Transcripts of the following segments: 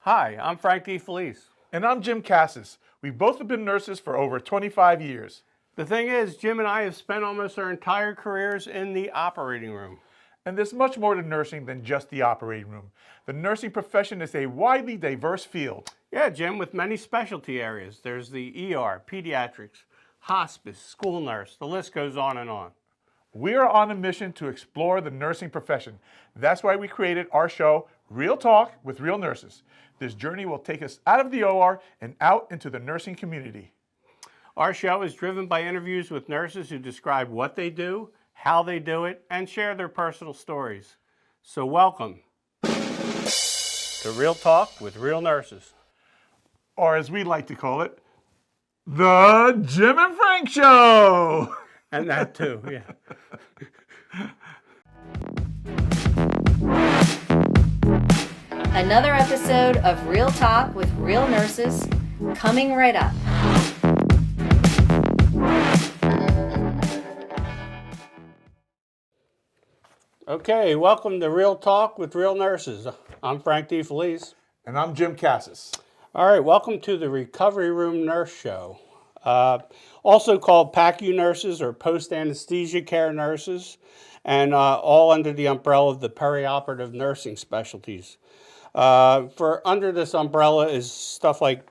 Hi, I'm Frank D. Felice. And I'm Jim Cassis. We've both been nurses for over 25 years. The thing is, Jim and I have spent almost our entire careers in the operating room. And there's much more to nursing than just the operating room. The nursing profession is a widely diverse field. Yeah, Jim, with many specialty areas. There's the ER, pediatrics, hospice, school nurse, the list goes on and on. We are on a mission to explore the nursing profession. That's why we created our show, Real Talk with Real Nurses. This journey will take us out of the OR and out into the nursing community. Our show is driven by interviews with nurses who describe what they do, how they do it, and share their personal stories. So welcome to Real Talk with Real Nurses. Or as we like to call it, The Jim and Frank Show. And that too, yeah. Another episode of Real Talk with Real Nurses coming right up. Okay, welcome to Real Talk with Real Nurses. I'm Frank D. Felice. And I'm Jim Cassis. All right, welcome to the Recovery Room Nurse Show. Also called Pacu nurses or post-anesthesia care nurses, and all under the umbrella of the perioperative nursing specialties. For under this umbrella is stuff like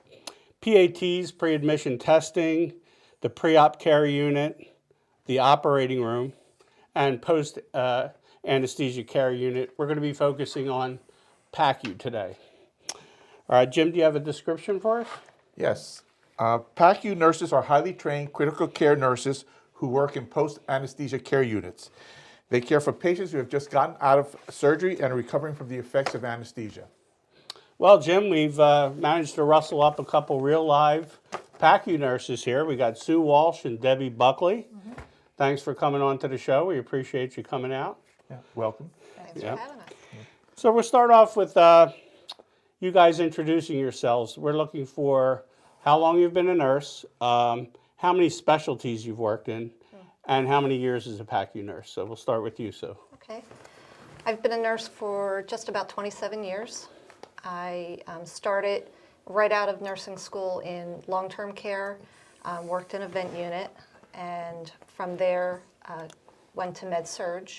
PATs, pre-admission testing, the pre-op care unit, the operating room, and post-anesthesia care unit. We're going to be focusing on Pacu today. All right, Jim, do you have a description for us? Yes. PACU nurses are highly trained critical care nurses who work in post-anesthesia care units. They care for patients who have just gotten out of surgery and are recovering from the effects of anesthesia. Well, Jim, we've managed to rustle up a couple real live PACU nurses here. We got Sue Walsh and Debbie Buckley. Mm-hmm. Thanks for coming on to the show. We appreciate you coming out. Yeah, welcome. Thanks for having us. So we'll start off with you guys introducing yourselves. We're looking for how long you've been a nurse, how many specialties you've worked in, and how many years as a PACU nurse. So we'll start with you, Sue. Okay. I've been a nurse for just about 27 years. I started right out of nursing school in long-term care, worked in a vent unit, and from there went to med-surg,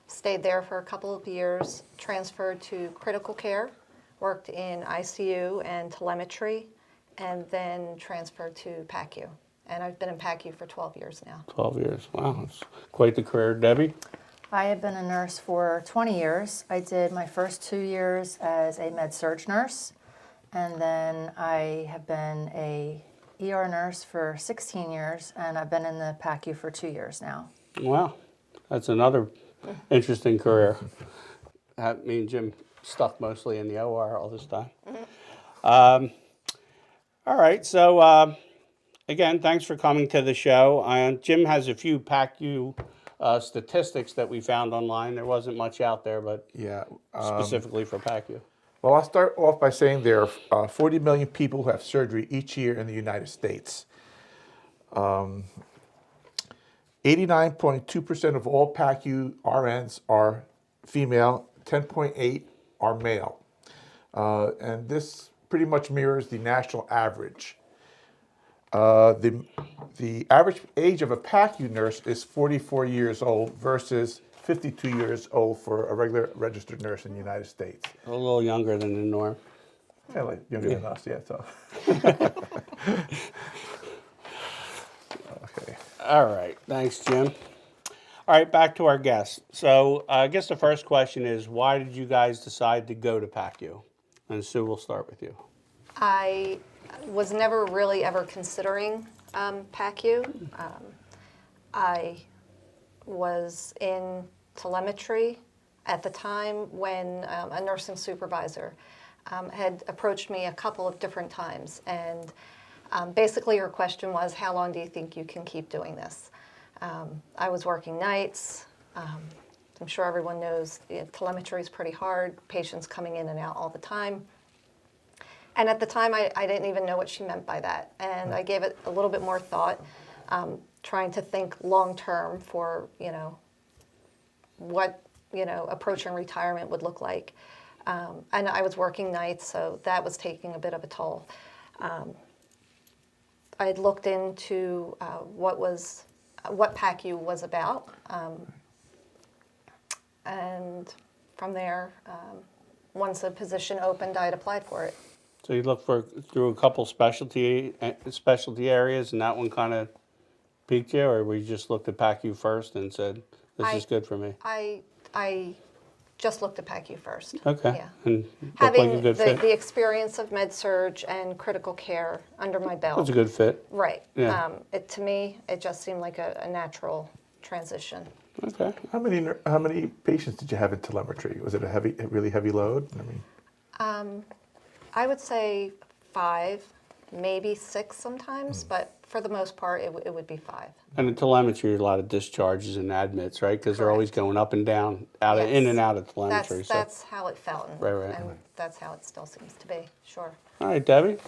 stayed there for a couple of years, transferred to critical care, worked in ICU and telemetry, and then transferred to PACU. And I've been in PACU for 12 years now. 12 years. Wow, that's quite the career. Debbie? I have been a nurse for 20 years. I did my first 2 years as a med-surg nurse, and then I have been a ER nurse for 16 years, and I've been in the PACU for 2 years now. Wow, that's another interesting career. Me and Jim stuck mostly in the OR all this time. Mm-hmm. All right, so again, thanks for coming to the show. Jim has a few PACU statistics that we found online. There wasn't much out there, but Yeah. specifically for PACU. Well, I'll start off by saying there are 40 million people who have surgery each year in the United States. 89.2% of all PACU RNs are female, 10.8 are male. And this pretty much mirrors the national average. The average age of a PACU nurse is 44 years old versus 52 years old for a regular registered nurse in the United States. A little younger than the norm. Yeah, like younger than us, yeah. So. Okay. All right, thanks, Jim. All right, back to our guests. So I guess the first question is, why did you guys decide to go to PACU? And Sue, we'll start with you. I was never really ever considering PACU. I was in telemetry at the time when a nursing supervisor had approached me a couple of different times, and basically her question was, how long do you think you can keep doing this? I was working nights. I'm sure everyone knows telemetry is pretty hard, patients coming in and out all the time. And at the time, I didn't even know what she meant by that. And I gave it a little bit more thought, trying to think long-term for, what, approaching retirement would look like. And I was working nights, so that was taking a bit of a toll. I had looked into what PACU was about, and from there, once a position opened, I'd applied for it. So you looked through a couple specialty areas, and that one kind of piqued you, or we just looked at PACU first and said, "This is good for me." I just looked at PACU first. Okay. Yeah. And looked like Having a good fit. the experience of med-surg and critical care under my belt. That's a good fit. Right. Yeah. To me, it just seemed like a natural transition. Okay. How many patients did you have in telemetry? Was it a really heavy load? I mean, I would say 5, maybe 6 sometimes, but for the most part, it would be 5. And in telemetry, a lot of discharges and admits, right? Because they're always Correct. going up and down, Yes. in and out of telemetry. That's how it felt, and, Right. and that's how it still seems to be. Sure. All right, Debbie.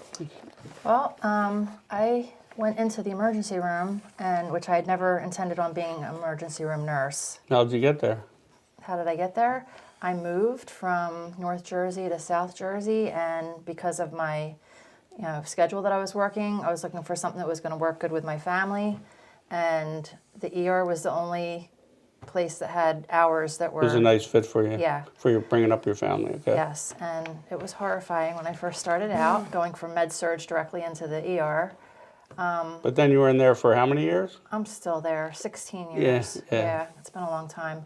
Well, I went into the emergency room, which I had never intended on being an emergency room nurse. How did you get there? How did I get there? I moved from North Jersey to South Jersey, and because of my schedule that I was working, I was looking for something that was going to work good with my family, and the ER was the only place that had hours that were... It was a nice fit for you. Yeah. For your bringing up your family. Okay. Yes, and it was horrifying when I first started out, going from med-surg directly into the ER. But then you were in there for how many years? I'm still there, 16 years. Yeah. It's been a long time.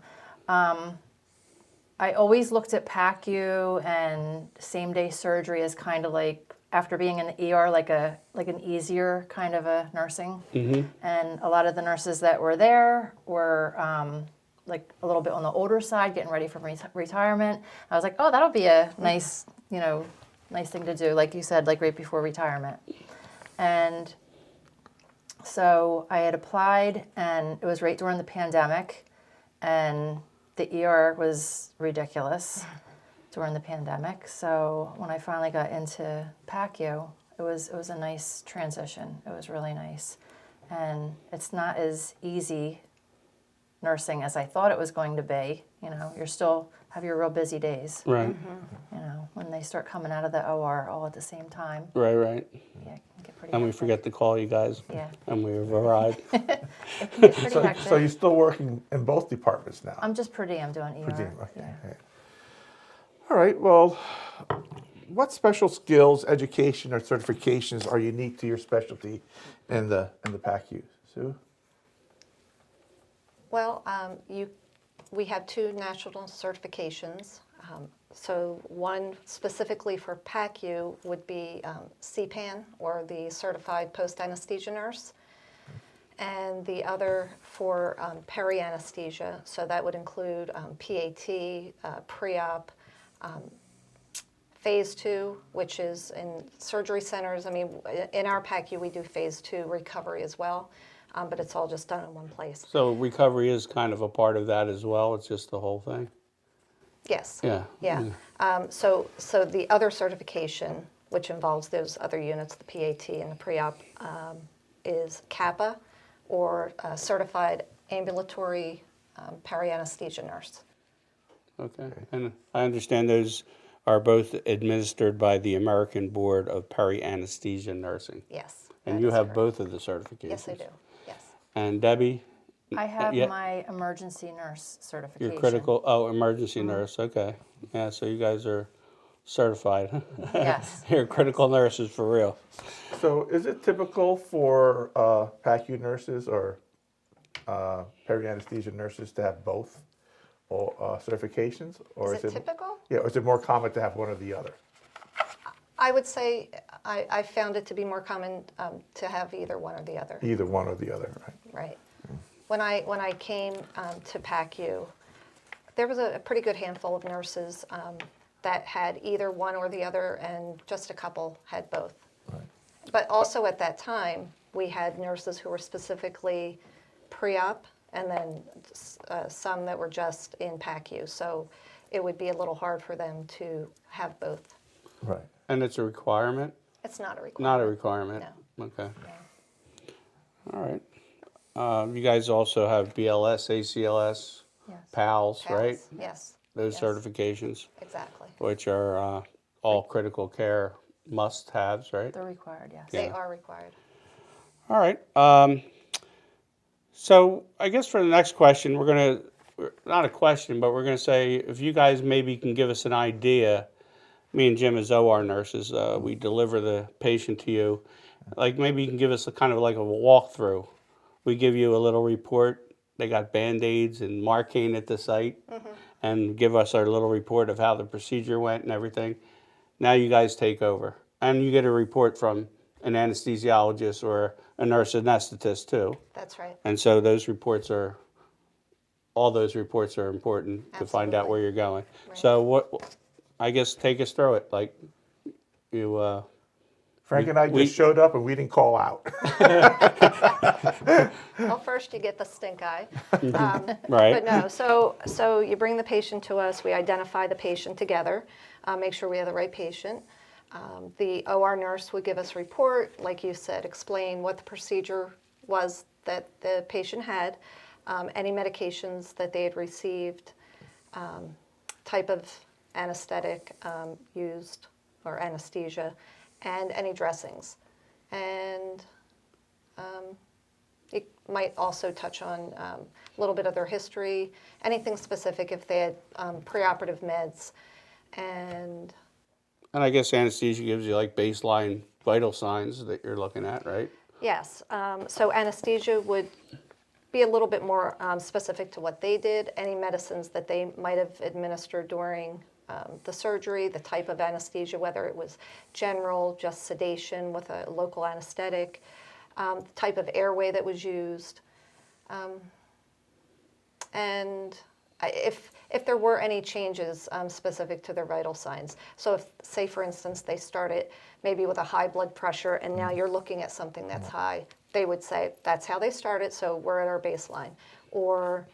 I always looked at PACU and same-day surgery as kind of like, after being in the ER, like an easier kind of a nursing. Mm-hmm. And a lot of the nurses that were there were like a little bit on the older side, getting ready for retirement. I was like, oh, that'll be a nice, nice thing to do, like you said, like right before retirement. And so I had applied, and it was right during the pandemic, and the ER was ridiculous during the pandemic. So when I finally got into PACU, it was a nice transition. It was really nice. And it's not as easy nursing as I thought it was going to be. You're still have your real busy days. Right. When they start coming out of the OR all at the same time. Right. Yeah, it can get pretty And we hectic. forget to call you guys. Yeah. And we arrived. It can get pretty hectic. so you're still working in both departments now? I'm just per diem doing ER. Per diem, okay. Yeah. Okay. All right, well, what special skills, education, or certifications are unique to your specialty in the PACU? Sue? Well, we have 2 national certifications. So one specifically for PACU would be CPAN, or the Certified Post-Anesthesia Nurse, and the other for peri-anesthesia. So that would include PAT, pre-op, phase 2, which is in surgery centers. I mean, in our PACU, we do phase 2 recovery as well, but it's all just done in one place. So recovery is kind of a part of that as well. It's just the whole thing. Yes. Yeah. Yeah. So the other certification, which involves those other units, the PAT and the pre-op, is CAPA, or Certified Ambulatory Peri-Anesthesia Nurse. Okay. And I understand those are both administered by the American Board of Peri-Anesthesia Nursing. Yes. And that you is have correct. both of the certifications. Yes, I do. Yes. And Debbie, I have Yeah. my emergency nurse certification. you're critical, emergency nurse, okay. Yeah, so you guys are certified. Yes. You're critical nurses for real. So is it typical for PACU nurses or peri-anesthesia nurses to have both certifications? Or Is it typical? Yeah, or is it more common to have one or the other? I would say I found it to be more common to have either one or the other. Either one or the other, right? Right. When I came to PACU, there was a pretty good handful of nurses that had either one or the other, and just a couple had both. Right. But also at that time, we had nurses who were specifically pre-op, and then some that were just in PACU. So it would be a little hard for them to have both. Right. And it's a requirement? It's not a requirement. Not a requirement? No. Okay. All right. You guys also have BLS, ACLS, Yes. PALS, right? Yes. those Yes. certifications, Exactly. which are all critical care must-haves, right? They're required, yes. They are required. All right. So I guess for the next question, not a question, but we're gonna say if you guys maybe can give us an idea. Me and Jim as OR nurses, we deliver the patient to you. Like maybe you can give us a kind of like a walkthrough. We give you a little report. They got Band-Aids and Marcaine at the site, and give us our little report of how the procedure went and everything. Now you guys take over, and you get a report from an anesthesiologist or a nurse anesthetist too. That's right. And so all those reports are important to find out Absolutely. where you're going. Right. So I guess take us through it. Like you, Frank and I we- just showed up and we didn't call out. Well, first you get the stink eye. right? But no, so you bring the patient to us, we identify the patient together, make sure we have the right patient. The OR nurse would give us a report, like you said, explain what the procedure was that the patient had, any medications that they had received, type of anesthetic used or anesthesia, and any dressings. And it might also touch on a little bit of their history, anything specific if they had preoperative meds. And And I guess anesthesia gives you like baseline vital signs that you're looking at, right? yes, so anesthesia would be a little bit more specific to what they did, any medicines that they might have administered during the surgery, the type of anesthesia, whether it was general, just sedation with a local anesthetic, the type of airway that was used. And if there were any changes specific to their vital signs. So if, say for instance, they started maybe with a high blood pressure and now you're looking at something that's high, they would say, that's how they started, so we're at our baseline. Or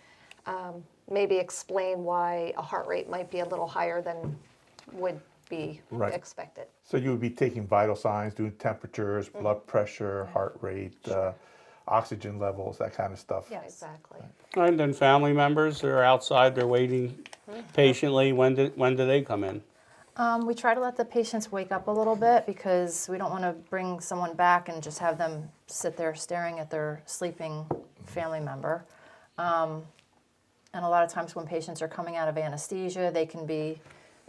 maybe explain why a heart rate might be a little higher than would be Right. expected. So you would be taking vital signs, doing temperatures, blood pressure, heart rate, oxygen levels, that kind of stuff. Yes. Exactly. And then family members are outside, they're waiting patiently. When do they come in? We try to let the patients wake up a little bit because we don't want to bring someone back and just have them sit there staring at their sleeping family member. And a lot of times when patients are coming out of anesthesia, they can be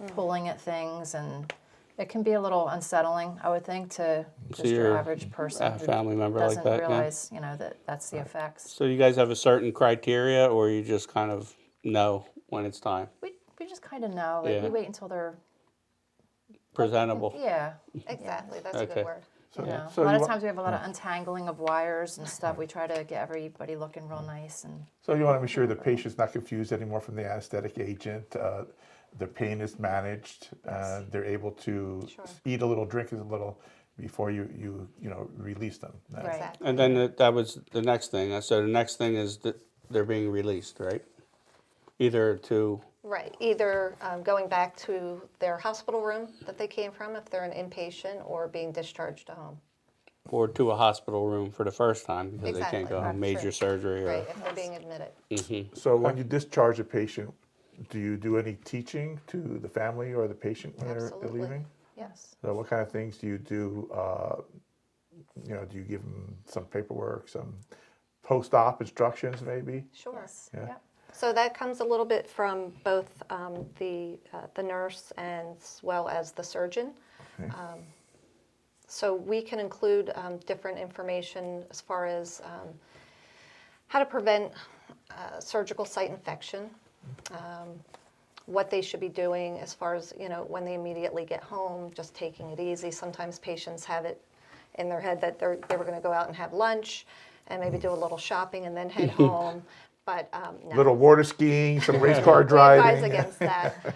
pulling at things, and it can be a little unsettling, I would think, to just your your average person who family member like doesn't that, yeah. realize, that that's the effects. So you guys have a certain criteria, or you just kind of know when it's time? We just kind of know. Like, Yeah. we wait until they're Presentable. yeah. Exactly, that's a Okay. good word. So, You know, so a lot you of wa- times we have a lot of untangling of wires and stuff. We try to get everybody looking real nice and So you want to make sure the patient's not confused anymore from the anesthetic agent. The pain is managed. They're able to Sure. eat a little, drink a little before you release them. Right. Exactly. And then that was the next thing. So the next thing is that they're being released, right? Either to, Right, either going back to their hospital room that they came from if they're an inpatient, or being discharged to home. or to a hospital room for the first time because they can't Exactly. go home, Right, major sure. surgery or. Right, if they're being admitted. So when you discharge a patient, do you do any teaching to the family or the patient when they're Absolutely. leaving? Yes. So what kind of things do you do? Do you give them some paperwork, some post-op instructions maybe? Sure. yes. Yeah. Yep. So that comes a little bit from both the nurse as well as the surgeon. Okay. So we can include different information as far as how to prevent surgical site infection, what they should be doing as far as, when they immediately get home, just taking it easy. Sometimes patients have it in their head that they were going to go out and have lunch and maybe do a little shopping and then head home. But no. Little water skiing, some race car We driving. advise against that.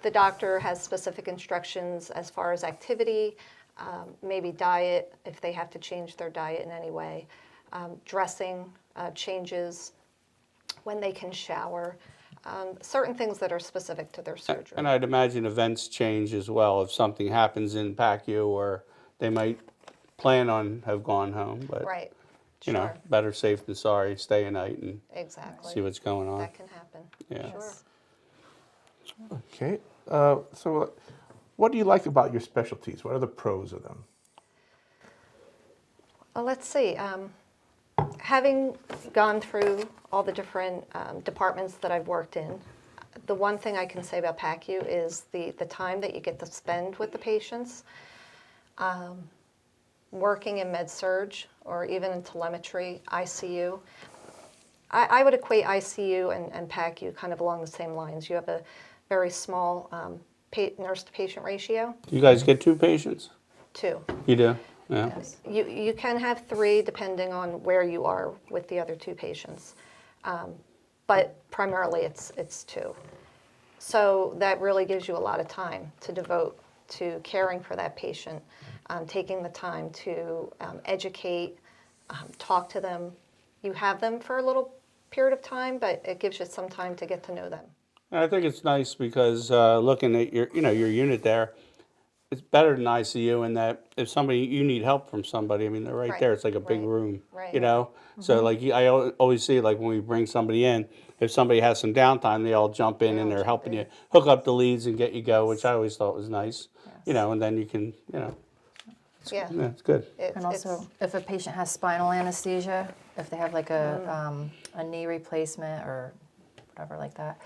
The doctor has specific instructions as far as activity, maybe diet, if they have to change their diet in any way, dressing changes, when they can shower, certain things that are specific to their surgery. And I'd imagine events change as well. If something happens in Pacu, or they might plan on have gone home, but Right, you know, sure, better safe than sorry. Stay a night and exactly. see what's going on. That can happen, Yeah. sure. Okay. So, what do you like about your specialties? What are the pros of them? Well, let's see. Having gone through all the different departments that I've worked in, the one thing I can say about PACU is the time that you get to spend with the patients. Working in med-surg or even in telemetry, ICU. I would equate ICU and PACU kind of along the same lines. You have a very small nurse-to-patient ratio, You guys get 2 patients? 2. You do? Yeah. Yes. You can have 3 depending on where you are with the other 2 patients, but primarily it's 2. So that really gives you a lot of time to devote to caring for that patient, taking the time to educate, talk to them. You have them for a little period of time, but it gives you some time to get to know them. And I think it's nice because looking at your unit there, it's better than ICU in that if you need help from somebody, I mean, they're right Right, there. It's like a big right, room, right. you know? So like I always see like when we bring somebody in, if somebody has some downtime, they all jump in They and all they're jump helping in. you hook up the leads and get you go, which I always thought was nice, Yes. and then you can, Yeah. yeah, it's good. And also, if a patient has spinal anesthesia, if they have like a knee replacement or whatever like that,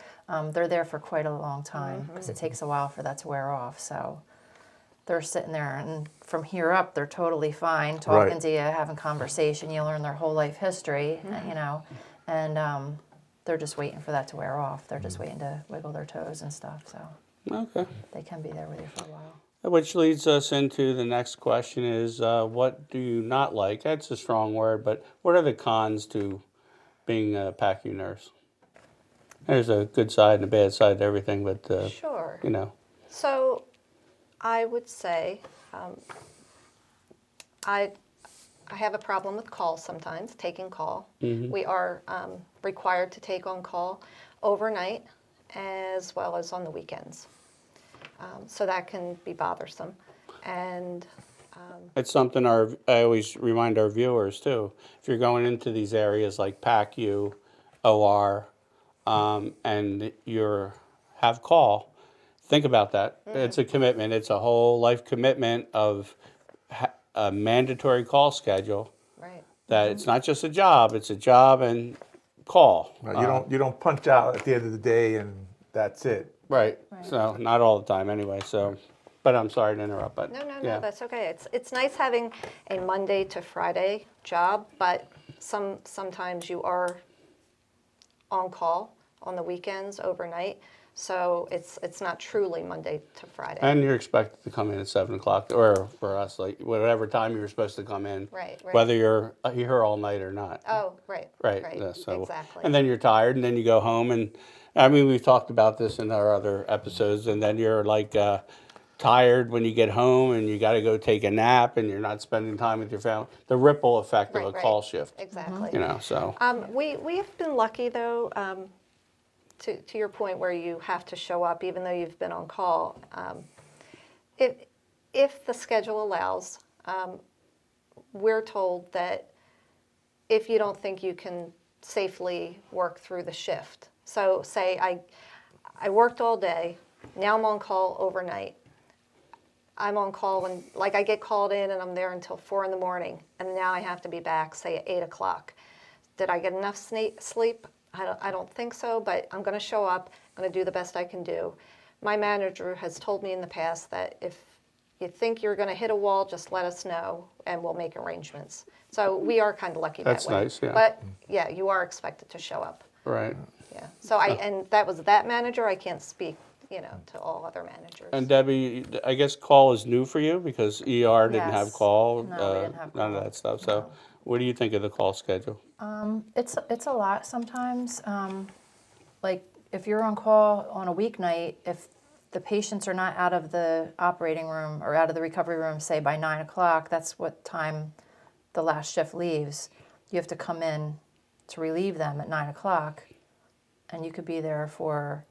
they're there for quite a long time because it takes a while for that to wear off. So they're sitting there, and from here up, they're totally fine, talking Right. to you, having conversation. You learn their whole life history, and they're just waiting for that to wear off. They're just waiting to wiggle their toes and stuff. So Okay. they can be there with you for a while. Which leads us into the next question is, what do you not like? That's a strong word, but what are the cons to being a PACU nurse? There's a good side and a bad side to everything, but, Sure. So, I would say I have a problem with calls sometimes, taking call. We are required to take on call overnight as well as on the weekends. So that can be bothersome. And it's something I always remind our viewers too. If you're going into these areas like PACU, OR, and you have call, think about that. It's a commitment. It's a whole life commitment of a mandatory call schedule. right, That it's not just a job; it's a job and call. Right, you don't punch out at the end of the day and that's it. Right. Right. So not all the time, anyway. So, but I'm sorry to interrupt. But no, yeah. that's okay. It's nice having a Monday to Friday job, but sometimes you are on call on the weekends overnight, so it's not truly Monday to Friday. And you're expected to come in at 7 o'clock, or for us, like whatever time you were supposed to come in, Right. whether you're here all night or not. Oh, right. Right. Yeah, so, exactly. And then you're tired, and then you go home, and I mean we've talked about this in our other episodes, and then you're like tired when you get home, and you got to go take a nap, and you're not spending time with your family. The ripple effect of a call shift. Exactly. So. We have been lucky though. To your point where you have to show up even though you've been on call, if the schedule allows, we're told that if you don't think you can safely work through the shift, so say I worked all day, now I'm on call overnight. I'm on call when, like, I get called in and I'm there until 4 in the morning, and now I have to be back, say, at 8 o'clock. Did I get enough sleep? I don't think so, but I'm going to show up. I'm going to do the best I can do. My manager has told me in the past that if you think you're going to hit a wall, just let us know, and we'll make arrangements. So we are kind of lucky That's that way. nice, yeah. But, yeah, you are expected to show up. Right. Yeah. So and that was that manager. I can't speak, to all other managers. And Debbie, I guess call is new for you because ER didn't have Yes. call, No, we didn't have none of call. that stuff. So, No. what do you think of the call schedule? It's a lot sometimes. Like if you're on call on a weeknight, if the patients are not out of the operating room or out of the recovery room, say by 9 o'clock, that's what time the last shift leaves. You have to come in to relieve them at 9 o'clock, and you could be there for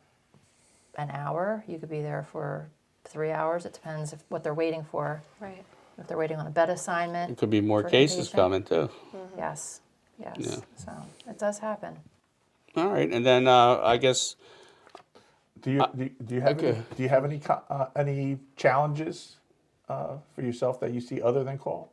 an hour. You could be there for 3 hours. It depends what they're waiting for. Right. If they're waiting on a bed assignment. It could be more for cases inpatient. coming too. Yes. Yes. Yeah. So it does happen. All right, and then I guess Okay. do you have any challenges for yourself that you see other than call?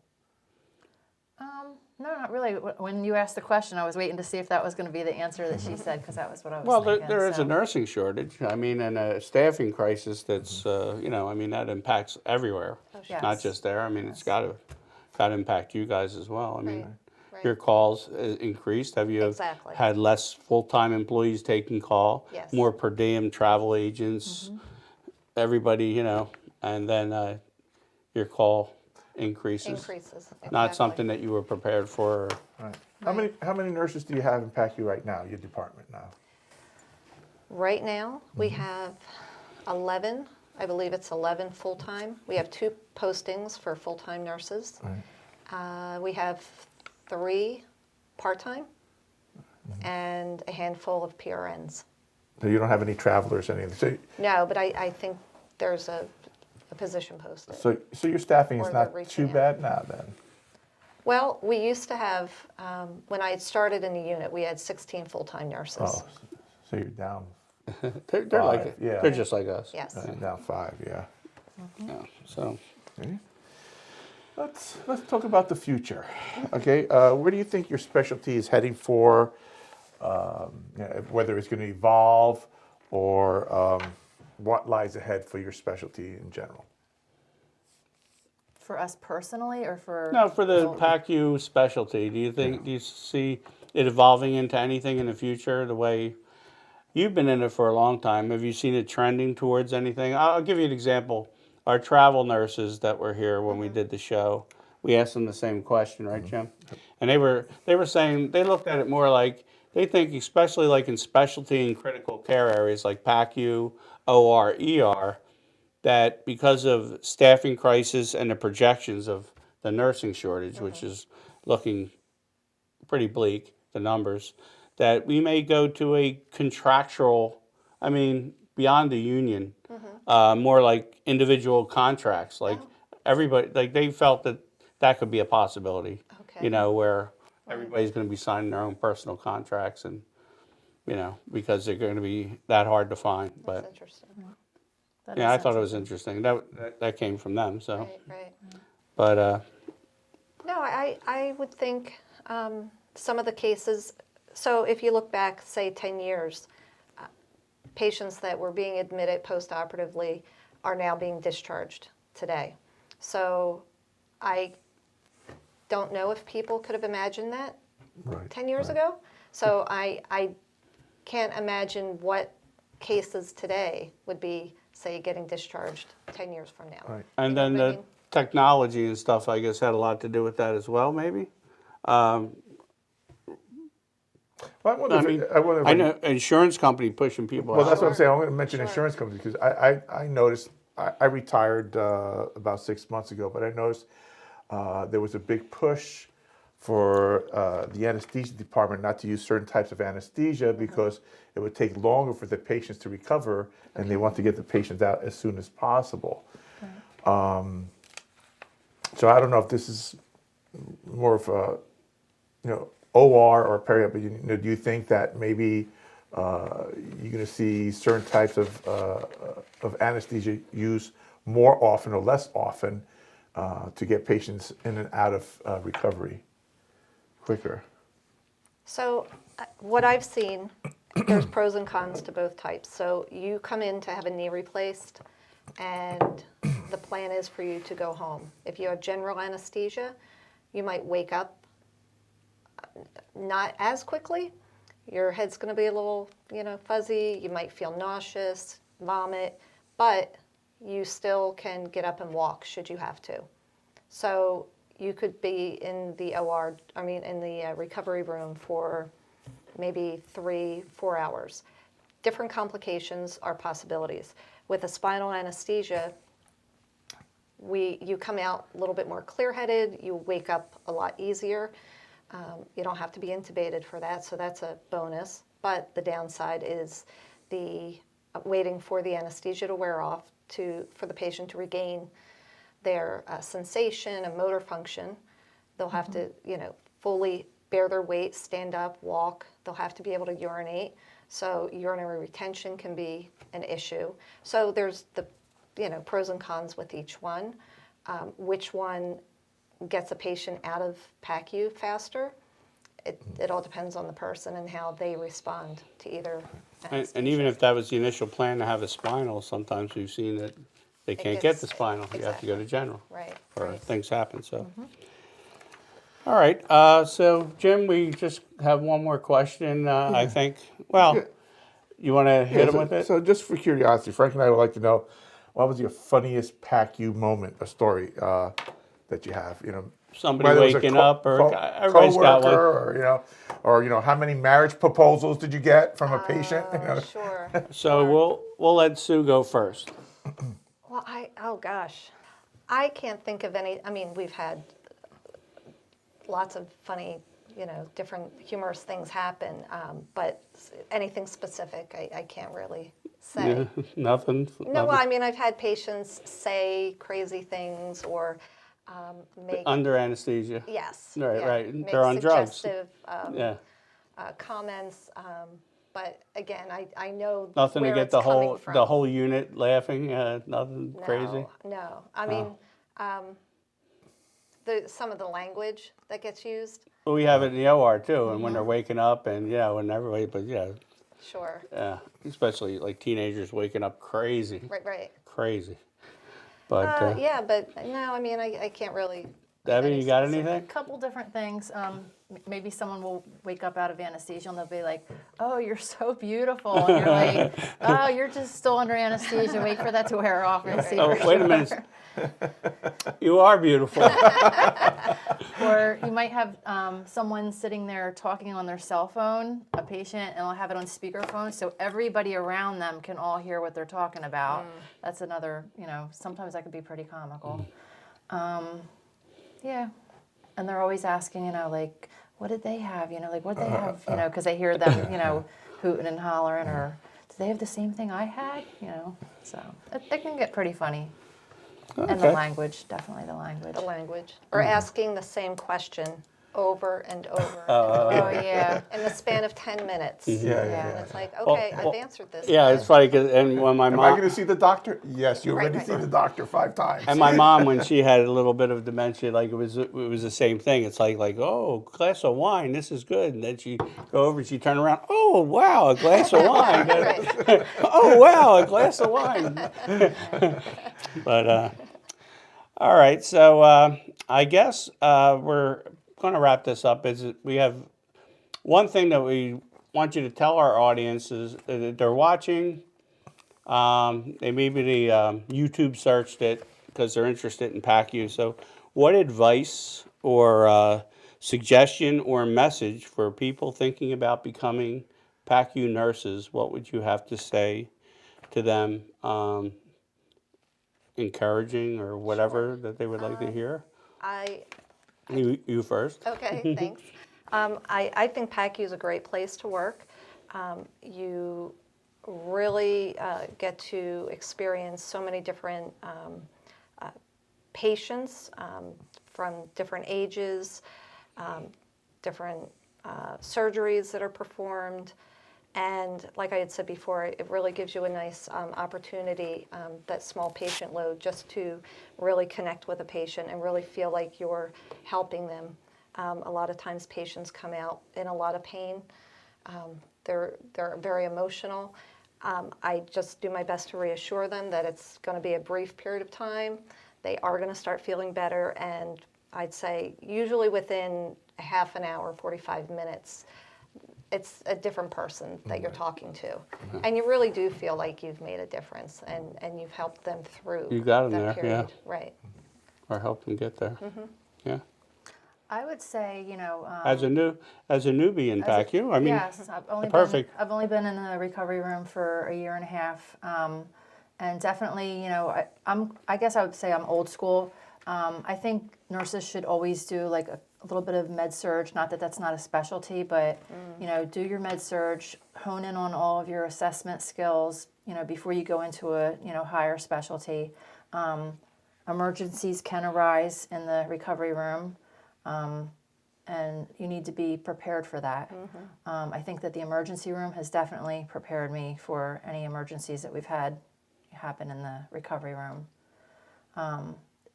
No, not really. When you asked the question, I was waiting to see if that was going to be the answer that she said, because that was what I was Well, thinking. there is a so. nursing shortage. I mean, and a staffing crisis that's, I mean, that impacts everywhere, Yes. not just there. I mean, it's got to impact you guys as well. I mean, Right, right. your calls increased. Have you Exactly. had less full-time employees taking call? Yes. More per diem travel agents, everybody, and then your call increases. Increases. Not exactly. something that you were prepared for. Right. How many nurses do you have in Pacu right now? Your department now? Right now, we have 11, I believe it's 11 full-time. We have 2 postings for full-time nurses. We have 3 part-time and a handful of PRNs. So you don't have any travelers, anything. No, but I think there's a position posted. So your staffing Or is they're not reaching too out. bad now then. Well, we used to have, when I started in the unit, we had 16 full-time nurses. Oh, so you're down. They're like Five, it. yeah. They're just like us. Yes. You're down 5, yeah. Yeah, so. Okay. Let's talk about the future. Okay, where do you think your specialty is heading for? Whether it's going to evolve or what lies ahead for your specialty in general? For us personally, or for No, for the PACU specialty, do you see it evolving into anything in the future? The way you've been in it for a long time, have you seen it trending towards anything? I'll give you an example. Our travel nurses that were here when we did the show, we asked them the same question, right, Jim? And they were saying they looked at it more like they think, especially like in specialty and critical care areas like PACU, OR, ER, that because of staffing crisis and the projections of the nursing shortage, which is looking pretty bleak, the numbers, that we may go to a contractual, I mean, beyond the union, more like individual contracts. Like everybody, like they felt that that could be a possibility, Okay. where everybody's going to be signing their own personal contracts and, because they're going to be that hard to find. That's But interesting. that yeah, is I thought it was interesting. interesting. That came from them. So, Right, right. but No, I would think some of the cases, so if you look back, say, 10 years, patients that were being admitted postoperatively are now being discharged today. So I don't know if people could have imagined that Right. 10 years ago. So I can't imagine what cases today would be, say, getting discharged 10 years from now. Right. and You know then what I the mean? technology and stuff, I guess, had a lot to do with that as well. Maybe. Well, I know insurance company pushing people Well, out. that's what I'm saying. I'm going to mention Sure. insurance companies because I noticed, I retired about 6 months ago, but I noticed there was a big push for the anesthesia department not to use certain types of anesthesia because it would take longer for the patients to recover and they want to get the patients out as soon as possible. So I don't know if this is more of a, OR or peri, but do you think that maybe you're going to see certain types of anesthesia used more often or less often to get patients in and out of recovery quicker? So what I've seen, there's pros and cons to both types. So you come in to have a knee replaced, and the plan is for you to go home. If you have general anesthesia, you might wake up not as quickly. Your head's going to be a little, fuzzy. You might feel nauseous, vomit, but you still can get up and walk should you have to. So you could be in the in the recovery room for maybe 3-4 hours. Different complications are possibilities. With a spinal anesthesia, you come out a little bit more clear-headed, you wake up a lot easier. You don't have to be intubated for that, so that's a bonus. But the downside is the waiting for the anesthesia to wear off for the patient to regain their sensation and motor function. They'll have to, fully bear their weight, stand up, walk. They'll have to be able to urinate. So urinary retention can be an issue. So there's the pros and cons with each one. Which one gets a patient out of PACU faster? It all depends on the person and how they respond to either And even if that was the initial plan to have a spinal, sometimes we've seen that they can't get the spinal. You have to go to general. Right. Or right. things happen, so. All right, so Jim, we just have one more question, I think. Well, you want to hit him with it? So just for curiosity, Frank and I would like to know, what was your funniest PACU moment, a story that you have? Somebody whether it was a waking up, or everybody's got one. coworker, or how many marriage proposals did you get from a patient? Sure. So we'll let Sue go first. Well, oh gosh, I can't think of any. I mean, we've had lots of funny, different humorous things happen, but anything specific, I can't really say. Yeah, nothing. No, well, I mean, I've had patients say crazy things or make Under anesthesia. yes, Right, yeah, right. make They're on drugs. suggestive Yeah. comments. But again, I know Nothing to where get it's the coming from. whole unit laughing. Nothing crazy. No. I mean, some of the language that gets used. Well, we have it in the OR too, and when they're waking up, and when everybody, but Sure. especially like teenagers waking up crazy, Right. crazy. But Yeah, but no, I mean, I can't really. Debbie, any you got specific- anything? A couple different things. Maybe someone will wake up out of anesthesia and they'll be like, "Oh, you're so beautiful," and you're like, "Oh, you're just still under anesthesia. Wait for that to wear off and see." Oh, for wait a sure." minute. You are beautiful. Or you might have someone sitting there talking on their cell phone, a patient, and they'll have it on speakerphone, so everybody around them can all hear what they're talking about. That's another, sometimes that could be pretty comical. Yeah, and they're always asking, like, what did they have? What did they have? Because they hear them, hooting and hollering, or do they have the same thing I had? So it can get pretty funny. And the Okay. language, definitely the language. The language, or asking the same question over and over. Oh, yeah. In the span of 10 minutes. Yeah. And it's like, okay, I've answered this. Yeah, it's funny 'cause and when my Am I mom going to see the doctor? Yes, you already right. see the doctor 5 times. and my mom when she had a little bit of dementia, like it was the same thing. It's like oh, glass of wine, this is good, and then she go over and she turn around, oh wow, a glass of wine. Right. Oh wow, a glass of wine. But all right, so I guess we're going to wrap this up. We have one thing that we want you to tell our audience is that they're watching. They maybe YouTube searched it because they're interested in PACU. So, what advice or suggestion or message for people thinking about becoming PACU nurses? What would you have to say to them? Encouraging or whatever that they would like to hear? You first. Okay, thanks. I think PACU is a great place to work. You really get to experience so many different patients from different ages, different surgeries that are performed. And like I had said before, it really gives you a nice opportunity, that small patient load, just to really connect with a patient and really feel like you're helping them. A lot of times patients come out in a lot of pain. They're very emotional. I just do my best to reassure them that it's going to be a brief period of time. They are going to start feeling better, and I'd say usually within a half an hour, 45 minutes, it's a different person that you're talking to. And you really do feel like you've made a difference and you've helped them through You got 'em that there, period. yeah. Right. Or help them get there. Yeah. I would say, As a newbie in PACU, I mean, yes, I've only perfect. I've only been in the recovery room for a year and a half, and definitely, I guess I would say I'm old school. I think nurses should always do like a little bit of med surg. Not that that's not a specialty, but do your med surg, hone in on all of your assessment skills. Before you go into a higher specialty. Emergencies can arise in the recovery room. and you need to be prepared for that. I think that the emergency room has definitely prepared me for any emergencies that we've had happen in the recovery room.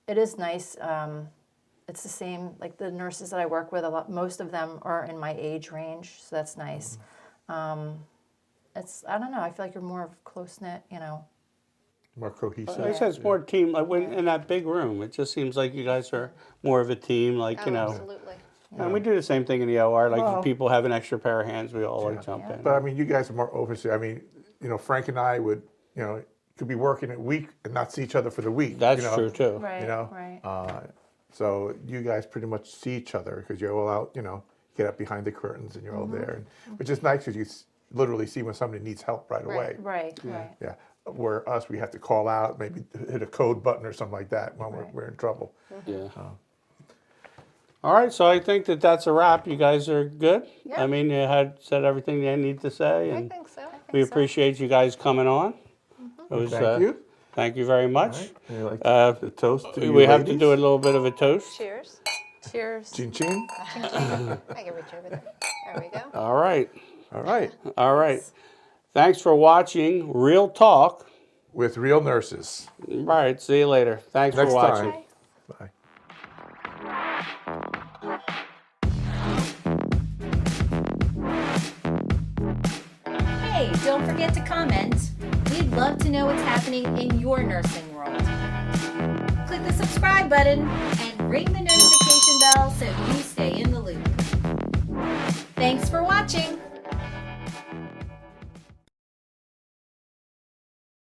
It is nice. It's the same, like the nurses that I work with, most of them are in my age range, so that's nice. It's, I don't know, I feel like you're more close-knit, you know. More cohesive. Like I said, it's more team. Like when in that big room, it just seems like you guys are more of a team. Like you Oh, know, absolutely. and we do the same thing in the OR. Like Well- if people have an extra pair of hands, we all like jump in. But I mean, you guys are more overseer. I mean, you know, Frank and I would, you know, could be working a week and not see each other for the week. That's you know? true too. Right, You know, right. So you guys pretty much see each other because you're all out. You know, get up behind the curtains and you're all there, which is nice because you literally see when somebody needs help right away. Right. Yeah. Where us, we have to call out, maybe hit a code button or something like that when Right. we're in trouble. Yeah. All right, so I think that that's a wrap. You guys are good. Yeah. I mean, you had said everything you need to say, I and think so. we appreciate you guys coming on. It was, Thank you. Thank you very much. You like Uh, the toast to you We have to ladies? do a little bit of a toast. Cheers. Cheers. Chin chin. I can reach over there. There we go. All right. All right. All right. Thanks for watching Real Talk. With real nurses. All right. See you later. Thanks Next for watching. time. Bye. Hey, don't forget to comment. We'd love to know what's happening in your nursing world. Click the subscribe button and ring the notification bell so you stay in the loop. Thanks for watching.